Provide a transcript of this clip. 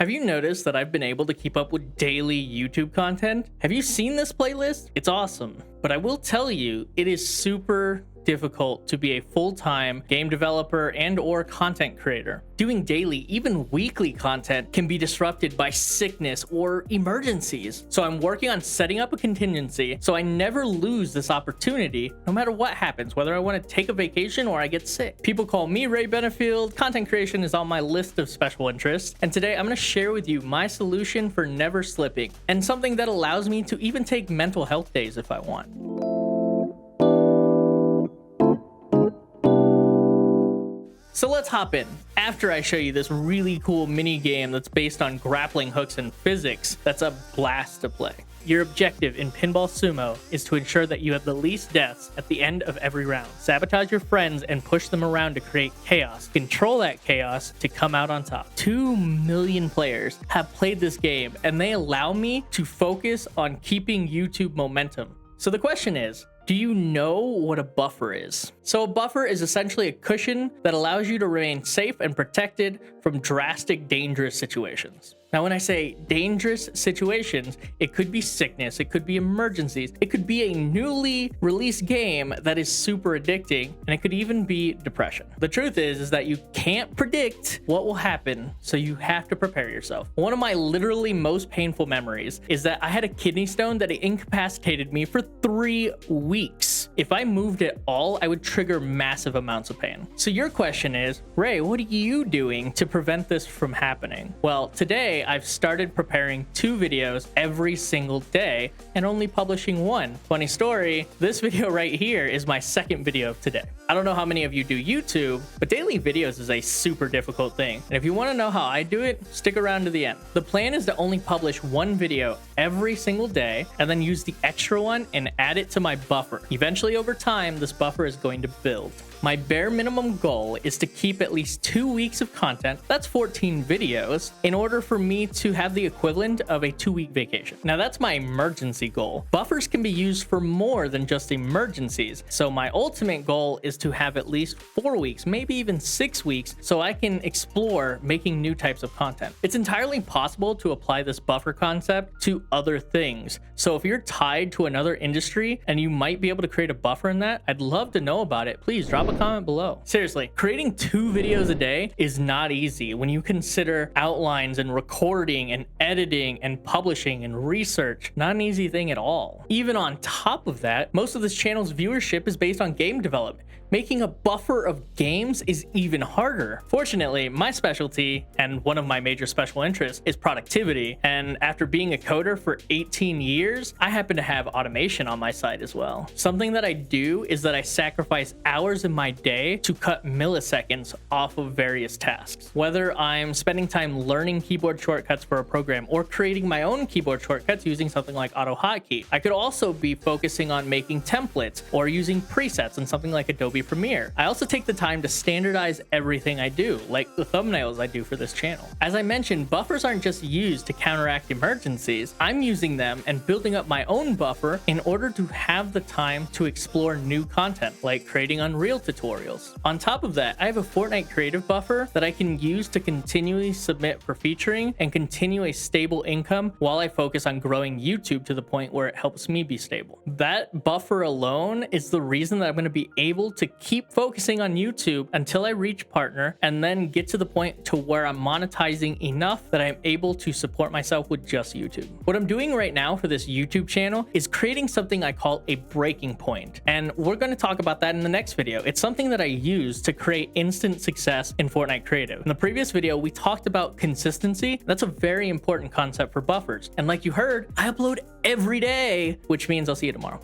Have you noticed that I've been able to keep up with daily YouTube content? Have you seen this playlist? It's awesome. But I will tell you, it is super difficult to be a full-time game developer and or content creator. Doing daily, even weekly content can be disrupted by sickness or emergencies. So I'm working on setting up a contingency so I never lose this opportunity no matter what happens, whether I want to take a vacation or I get sick. People call me RayBenefield. Content creation is on my list of special interests. And today I'm going to share with you my solution for never slipping and something that allows me to even take mental health days if I want. So let's hop in. After I show you this really cool mini game that's based on grappling hooks and physics, that's a blast to play. Your objective in Pinball Sumo is to ensure that you have the least deaths at the end of every round. Sabotage your friends and push them around to create chaos. Control that chaos to come out on top. 2 million players have played this game, and they allow me to focus on keeping YouTube momentum. So the question is, do you know what a buffer is? So a buffer is essentially a cushion that allows you to remain safe and protected from drastic, dangerous situations. Now, when I say dangerous situations, it could be sickness, it could be emergencies, it could be a newly released game that is super addicting, and it could even be depression. The truth is that you can't predict what will happen, so you have to prepare yourself. One of my literally most painful memories is that I had a kidney stone that incapacitated me for 3 weeks. If I moved at all, I would trigger massive amounts of pain. So your question is, Ray, what are you doing to prevent this from happening? Well, today I've started preparing 2 videos every single day and only publishing 1. Funny story, this video right here is my 2nd video of today. I don't know how many of you do YouTube, but daily videos is a super difficult thing. And if you want to know how I do it, stick around to the end. The plan is to only publish 1 video every single day and then use the extra one and add it to my buffer. Eventually, over time, this buffer is going to build. My bare minimum goal is to keep at least 2 weeks of content, that's 14 videos, in order for me to have the equivalent of a 2-week vacation. Now that's my emergency goal. Buffers can be used for more than just emergencies. So my ultimate goal is to have at least 4 weeks, maybe even 6 weeks, so I can explore making new types of content. It's entirely possible to apply this buffer concept to other things. So if you're tied to another industry and you might be able to create a buffer in that, I'd love to know about it. Please drop a comment below. Seriously, creating 2 videos a day is not easy when you consider outlines and recording and editing and publishing and research. Not an easy thing at all. Even on top of that, most of this channel's viewership is based on game development. Making a buffer of games is even harder. Fortunately, my specialty and one of my major special interests is productivity. And after being a coder for 18 years, I happen to have automation on my side as well. Something that I do is that I sacrifice hours in my day to cut milliseconds off of various tasks. Whether I'm spending time learning keyboard shortcuts for a program or creating my own keyboard shortcuts using something like AutoHotkey, I could also be focusing on making templates or using presets in something like Adobe Premiere. I also take the time to standardize everything I do, like the thumbnails I do for this channel. As I mentioned, buffers aren't just used to counteract emergencies. I'm using them and building up my own buffer in order to have the time to explore new content, like creating Unreal tutorials. On top of that, I have a Fortnite creative buffer that I can use to continually submit for featuring and continue a stable income while I focus on growing YouTube to the point where it helps me be stable. That buffer alone is the reason that I'm going to be able to keep focusing on YouTube until I reach partner and then get to the point to where I'm monetizing enough that I'm able to support myself with just YouTube. What I'm doing right now for this YouTube channel is creating something I call a breaking point. And we're going to talk about that in the next video. It's something that I use to create instant success in Fortnite Creative. In the previous video, we talked about consistency. That's a very important concept for buffers. And like you heard, I upload every day, which means I'll see you tomorrow.